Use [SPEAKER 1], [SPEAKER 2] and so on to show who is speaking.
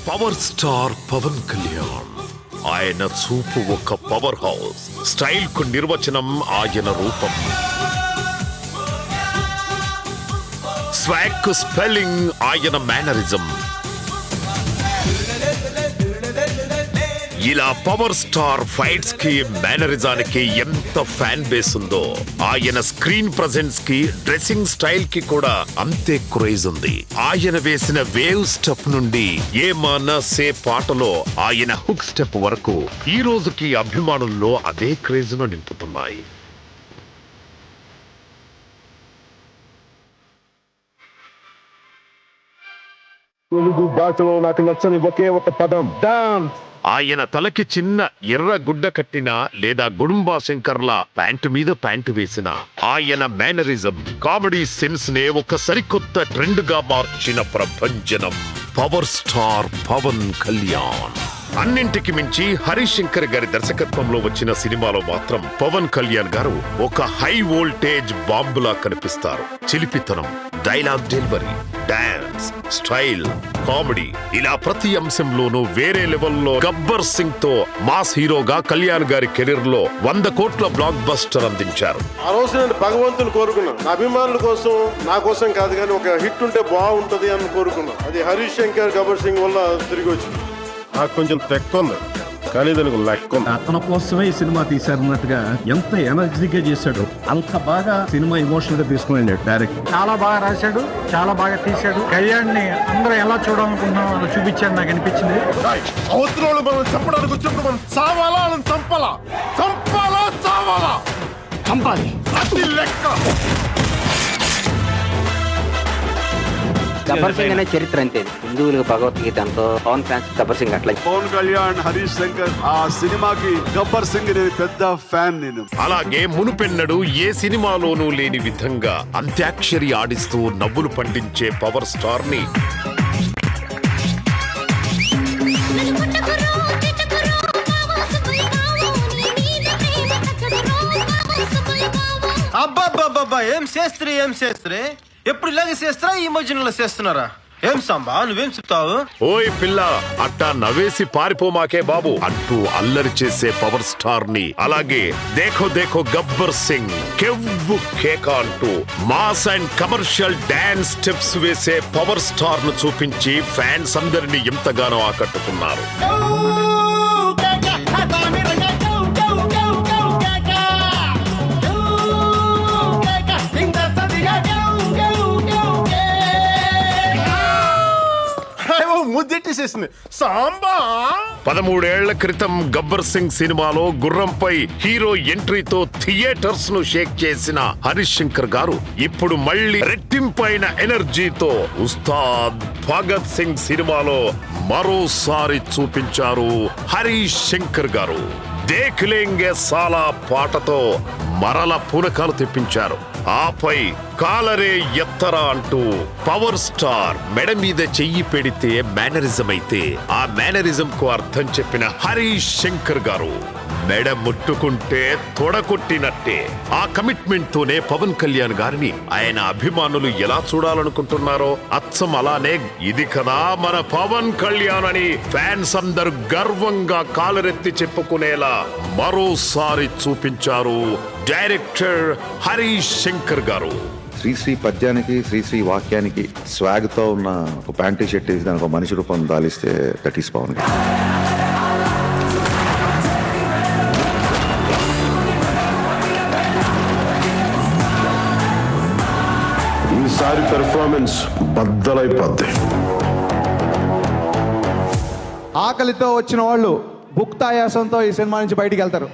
[SPEAKER 1] Power star Pawan Kalyan. ఆయన చూపు ఒక పవర్ హౌస్. స్టైల్ కు నిర్వచనం ఆయన రూపం. స్వాగ్ కు స్పెల్లింగ్ ఆయన మేనరిజం. ఇలా పవర్ స్టార్ ఫైట్స్ కి మేనరిజానికి ఎంత ఫ్యాన్ బేస్ ఉందో, ఆయన స్క్రీన్ ప్రెజెన్స్ కి డ్రెస్సింగ్ స్టైల్ కి కూడా అంతే క్రేజ్ ఉంది. ఆయన వేసిన వేవ్ స్టెప్ నుండి ఏ మనసే పాటలో ఆయన హుక్ స్టెప్ వరకు ఈ రోజుకి అభిమానుల్లో అదే క్రేజ్ ను నింపుతున్నాయి.
[SPEAKER 2] తెలుగు భాషలో నాకు నచ్చని ఒకే ఒక పదం డాన్స్.
[SPEAKER 1] ఆయన తలకి చిన్న ఎర్ర గుడ్డ కట్టిన లేదా గుడుంబా శంకర్ల ప్యాంటు మీద ప్యాంటు వేసిన ఆయన మేనరిజం, కామెడీ సెన్స్ నే ఒక సరికొత్త ట్రెండ్ గా మార్చిన ప్రభంజనం పవర్ స్టార్ పవన్ కళ్యాణ్. అన్నింటికి మించి హరీష్ శంకర్ గారి దర్శకత్వంలో వచ్చిన సినిమాలో మాత్రం పవన్ కళ్యాణ్ గారు ఒక హై వోల్టేజ్ బాంబులా కనిపిస్తారు. చిలిపితనం, dialogue delivery, dance, style, comedy, ఇలా ప్రతి అంశంలోనూ వేరే లెవెల్లో గబ్బర్ సింగ్ తో మాస్ హీరోగా కళ్యాణ్ గారి కెరీర్ లో 100 కోట్ల బ్లాక్ బస్టర్ అందించారు.
[SPEAKER 2] ఆ రోజు నేను భగవంతుని కోరుకున్నా, నా అభిమానుల కోసం, నా కోసం కాదు కానీ ఒక హిట్ ఉంటే బాగుంటది అని కోరుకున్నా. అది హరీష్ శంకర్ గబ్బర్ సింగ్ వల్ల తిరిగి వచ్చింది. నాకు కొంచెం తెక్క ఉంది కానీ దానికి లెక్క ఉంది.
[SPEAKER 3] అతని కోసమే ఈ సినిమా తీశారన్నట్టుగా ఎంత ఎనర్జీగా చేశాడు, అంత బాగా సినిమా ఎమోషనల్ గా తీసుకున్నాడు డైరెక్ట్.
[SPEAKER 4] చాలా బాగా రాశాడు, చాలా బాగా తీశాడు. కళ్యాణ్ ని అందరూ ఎలా చూడాలనుకుంటున్నాం అలా చూపించాడు నాకు అనిపించింది.
[SPEAKER 2] అవతల మనం చెప్పడానికి వచ్చినప్పుడు మనం చావాలా అని చంపాలా, చంపాలా చావాలా,
[SPEAKER 4] చంపాలి
[SPEAKER 2] అది లెక్క.
[SPEAKER 5] గబ్బర్ సింగ్ అనే చరిత్ర అంతే. హిందువులకు భగవద్గీత అంతో పవన్ ఫ్యాన్స్ గబ్బర్ సింగ్ అట్లా.
[SPEAKER 6] పవన్ కళ్యాణ్, హరీష్ శంకర్ ఆ సినిమాకి గబ్బర్ సింగ్ నేను పెద్ద ఫ్యాన్. నేను
[SPEAKER 1] అలాగే మునుపెన్నడు ఏ సినిమాలోనూ లేని విధంగా అంత్యాక్షరి ఆడిస్తూ నవ్వులు పండించే పవర్ స్టార్ ని
[SPEAKER 7] అబ్బాబ్బాబ్బా ఏం చేస్త్రీ ఎప్పుడు ఇలాగే చేస్తారా? ఈ మధ్యలో చేస్తున్నారా? ఏం సాంబా నువ్వేం చెప్తావు?
[SPEAKER 1] ఓయ్ పిల్ల, అట్టా నవ్వేసి పారిపోమాకే బాబు అంటూ అల్లరి చేసే పవర్ స్టార్ ని, అలాగే దేఖో దేఖో గబ్బర్ సింగ్, కెవ్వు కేక అంటూ mass and commercial dance steps వేసే పవర్ స్టార్ ను చూపించి ఫ్యాన్స్ అందరినీ ఎంతగానో ఆకట్టుకున్నారు.
[SPEAKER 2] ముద్దెట్టేసేసింది సాంబా.
[SPEAKER 1] 13 ఏళ్ల క్రితం గబ్బర్ సింగ్ సినిమాలో గుర్రంపై హీరో ఎంట్రీతో థియేటర్స్ ను షేక్ చేసిన హరీష్ శంకర్ గారు ఇప్పుడు మళ్ళీ రెట్టింపైన ఎనర్జీతో ఉస్తాద్ భగత్ సింగ్ సినిమాలో మరోసారి చూపించారు హరీష్ శంకర్ గారు. దేఖ్ లేంగే సాలా పాటతో మరల పూనకాలు తెప్పించారు. ఆపై కాలరే ఎత్తరా అంటూ పవర్ స్టార్ మెడ మీద చెయ్యి పెడితే మేనరిజం అయితే ఆ మేనరిజం కు అర్థం చెప్పిన హరీష్ శంకర్ గారు మెడ ముట్టుకుంటే తొడకొట్టినట్టే. ఆ కమిట్మెంట్ తోనే పవన్ కళ్యాణ్ గారిని ఆయన అభిమానులు ఎలా చూడాలనుకుంటున్నారో అచ్చం అలానే ఇది కదా మన పవన్ కళ్యాణ్ అని ఫ్యాన్స్ అందరూ గర్వంగా కాలరెత్తి చెప్పుకునేలా మరోసారి చూపించారు డైరెక్టర్ హరీష్ శంకర్ గారు.
[SPEAKER 8] శ్రీశ్రీ పద్యానికి, శ్రీశ్రీ వాక్యానికి స్వాగ్ తో ఉన్న ఒక ప్యాంటీ షర్ట్ వేసి దానికి ఒక మనిషి రూపం దాలిస్తే దట్ ఈస్ పవన్.
[SPEAKER 2] ఈసారి పెర్ఫార్మెన్స్ బద్దలైపోద్ది.
[SPEAKER 9] ఆకలితో వచ్చిన వాళ్ళు భుక్తాయాసంతో ఈ సినిమా నుంచి బయటికి వెళ్తారు.